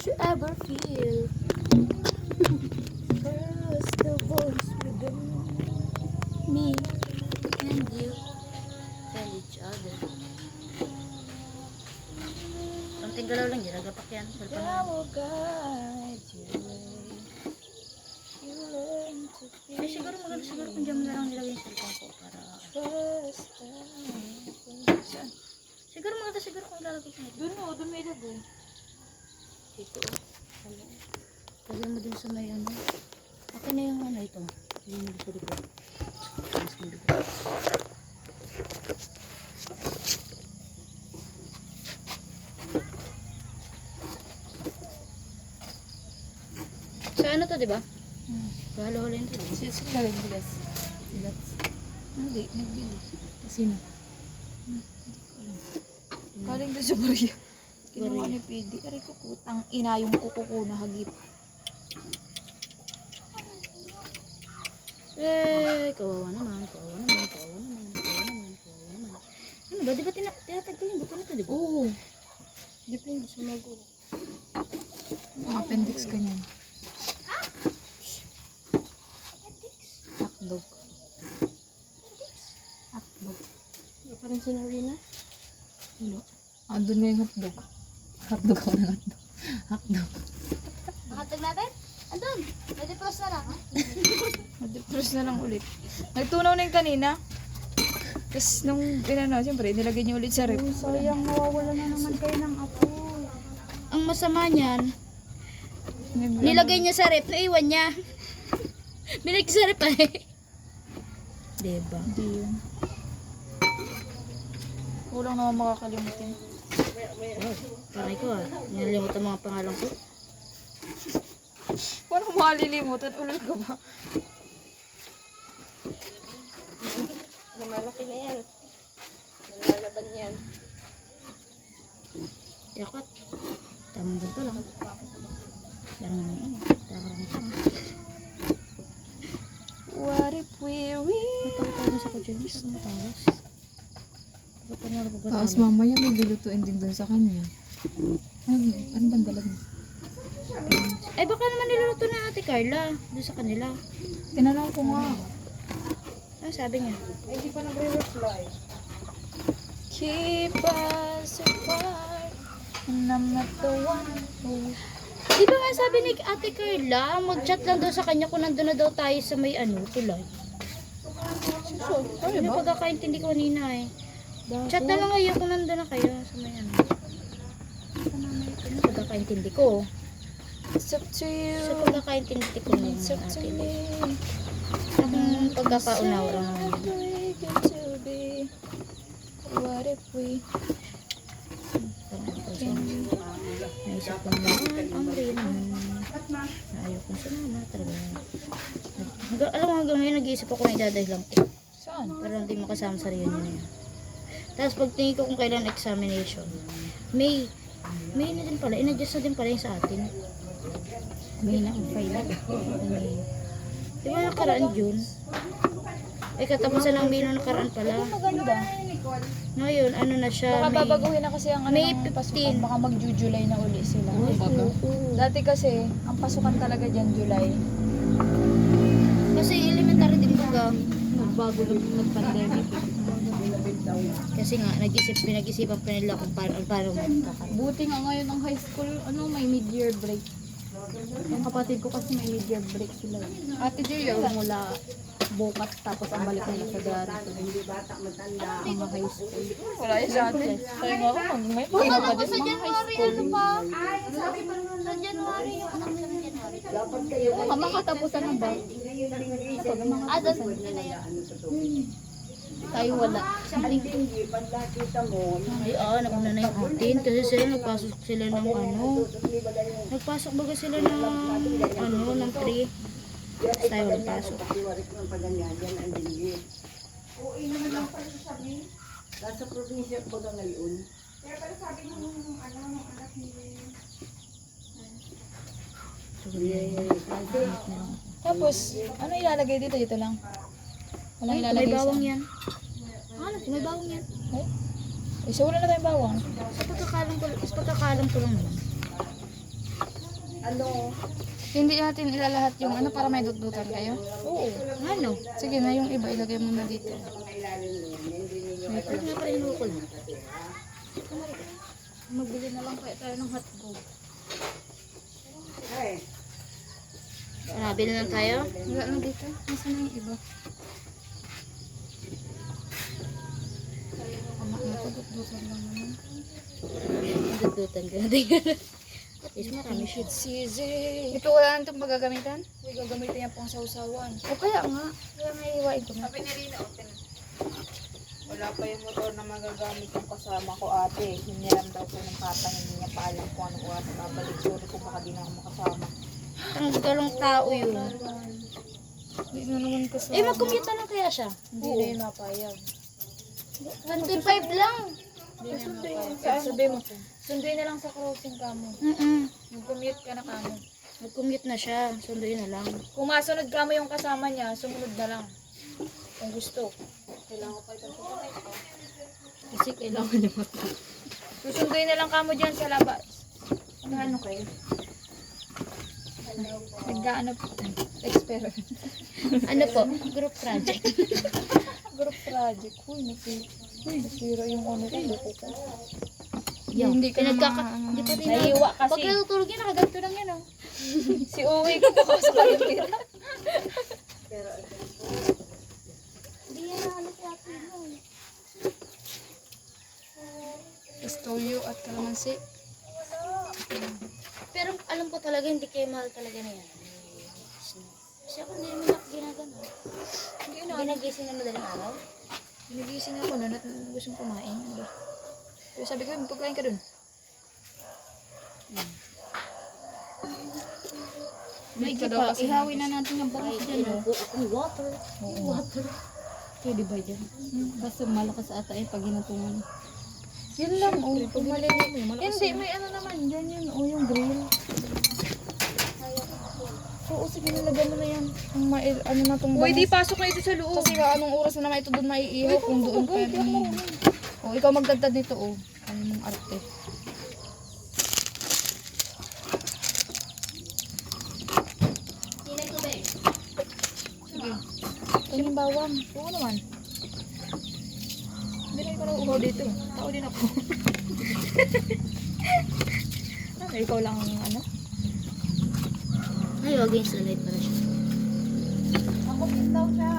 you ever feel? First the voice within me and you tell each other. Konting galaw lang dyan, nagapak yan. I will guide you. You learn to be Ay, siguro maganda siguro kung dyan mo na lang nilagay yung cellphone ko para... first time. Saan? Siguro maganda siguro kung ilalagay ko nito. Doon may ilagay. Dito. Lagyan mo din sa may ano. Akin na yung ano ito. Yung sa likod. Mas mabigat. Sa ano to, diba? Halo-haloin to. Sino lagay bilas? Bilas. Hindi, nagbili. Sino? Galing doon sa Maria. Kinuha ni PD. Aray ko putang ina yung kuko ko na hagip. Eh, kawawa naman, kawawa naman, kawawa naman, kawawa naman, kawawa naman. Ano ba? Di ba tinatag ko yung buto nito, di ba? Oo. Depende sa mago. Appendix ka niyan. Hotdog. Hotdog. Parang sinarina. Ano? Andun na yung hotdog. Hotdog ako ng hotdog. Hotdog. Makatag natin? Andun! Pwede plus na lang, ha? Mag-depress na lang ulit. Nagtunaw na yung kanina. Tapos nung pinano, siyempre, nilagay niyo ulit sa rep. Sayang, nawawala na naman kayo ng apoy. Ang masama niyan, nilagay niya sa rep, naiwan niya. Binalik sa rep ay. Diba? Hindi yun. Kulang naman makakalimutin. Wow, paray ko ah. Nilimutan mga pangalan ko. Paano makalimutan? Ulol ka ba? Malaki na yan. Nalalaban yan. Yakot. Tamang ganito lang. Parang ano, parang What if we win? Matawag sa kotse niya. Siya matawas. Tapos mamaya may lulutuin din dun sa kanya. Ano bang dalag mo? Ay baka naman niluluto na Ate Carla. Doon sa kanila. Tinanong ko nga. Ano sabi niya? Ay, hindi pa nagre-reply. Keep us apart and I'm not the one who... Di ba nga sabi ni Ate Carla, mag-chat lang daw sa kanya kung nandun na daw tayo sa may ano, tulay. So, ano Ano ba? pagkakaintindi ko kanina eh. Chat na lang kayo kung nandun na kayo sa may ano. Ano pagkakaintindi ko? It's up to you. Sa pagkakaintindi ko ng It's up to ate. me. Ang pagkakaunawa lang naman yun. We get to be. What if we Naisip ko naman ang rin. Ayaw kong sumama talaga. Alam mo hanggang ngayon nag-iisip ako na idadahilan ko. Saan? Para hindi makasama sa reunion niya. Tapos pag tingin ko kung kailan examination, May na din pala, in-adjust na din pala yung sa atin. May na, Friday. May. Di ba nakaraan June? Eh katapusan ng May na nakaraan pala. Maganda. Ngayon, ano na siya, Baka May. babaguhin na kasi ang ano May ng 15. pasukan. Baka mag-July na uli sila. Oo. Dati kasi, ang pasukan talaga dyan July. Kasi elementary din baga. Nagbago lang nag-pandemic. Kasi nga, pinag-isipan pa nila kung paano magkakaroon. Buti nga ngayon ang high school, may mid-year break. Yung kapatid ko kasi may mid-year break sila. Ate Gio, mula bukas tapos ang balik nila sa Garito. Mga high school. Wala yun sa atin. Kaya nga ako, may Baka mga naman sa January, ano pa? Sa January, yung anak nila January. Makakatapusan ng ba? Doon na yan. Tayo wala. Ay, nauna na yung atin. Kasi sila, nagpasok sila ng ano. Nagpasok baga sila ng ano, ng 3. Tayo walang pasok. Nasa probinsya ko ba ngayon? Tapos, ano ilalagay dito? Dito lang. Walang Ay, ilalagay may sa... bawang yan. Ano, may bawang yan. Ay? Eh, so wala na tayong bawang. Sa pagkakalam ko lang naman. Ano? Hindi natin ilalahat yung ano para may dutdutan kayo. Oo. Ano? Sige na, yung iba ilagay mo na dito. Ano nga pala hinukol? Magbili na lang kaya tayo ng hotdog. Ay, Bili na tayo? Wala na dito. Nasaan na yung iba? Tama na ito, dutdutan lang naman. Dudutan ka natin. At least marami siya. It's easy. Ito wala na itong magagamitan? Hindi gagamitin yan pang sausawan. O kaya nga. Kaya nga iiwain ko na. Sabi ni Rina, wala pa yung motor na magagamit yung kasama ko ate. Hiniram daw po ng papa niya, hindi niya pa alam kung anong oras babalik. Sorry kung baka di na ako makasama. Ang galong tao yun. Hindi na naman kasama. Eh, mag-commute na lang kaya siya. Hindi na yun napayag. 25 lang. Sabi mo, sunduin na lang sa crossing ka mo. Mag-commute ka na kamo. Mag-commute na siya. Sunduin na lang. Kung masunod ka mo yung kasama niya, sumunod na lang. Kung gusto. Kailangan ko pa ito. Kasi kailangan niya Susunduin na lang kamo dyan sa labas. Ano kayo? Nagkaano po. Experiment. Ano po? Group project. Group project. Uy, nasira yung ano ko. Buko ko. Yan. Hindi ka na Hindi pa din. Naiiwa kasi. Pag natutulog yan, nakaganto lang yan, oh. Si Uwi ko po sa kalimpiran. Hindi yan na ano si ate mo. Estoyo at kalamansi. Pero alam ko talaga, hindi kayo mahal talaga na yan. Kasi ako hindi naman ako ginagano. Ginagising na madaling araw. Nagising ako nun at gusto kumain. Ano? Pero sabi ko, pagkain ka dun. May Dito daw pa, kasi ihawin na natin yung bangus dyan. inubo akong water. Water. Pwede ba dyan? Basta malakas ata eh pag hinatungan. Yun lang, oh. Pag maliliit. Hindi, may ano naman dyan yun. O yung grill. Oo, sige, nalagyan mo na yan. Ang ano na itong bangus. Uy, di pasok na ito sa loob. Kasi nga, anong oras na naman ito doon maiihaw kung doon pa yan. O, ikaw magdagdag nito, oh. Ano mong arte. Sige. Ito yung bawang. Oo naman. Hindi na ikaw na uhaw dito. Tao din ako. Ano, ikaw lang ang ano? Ay, against the light pala siya. Ako daw siya.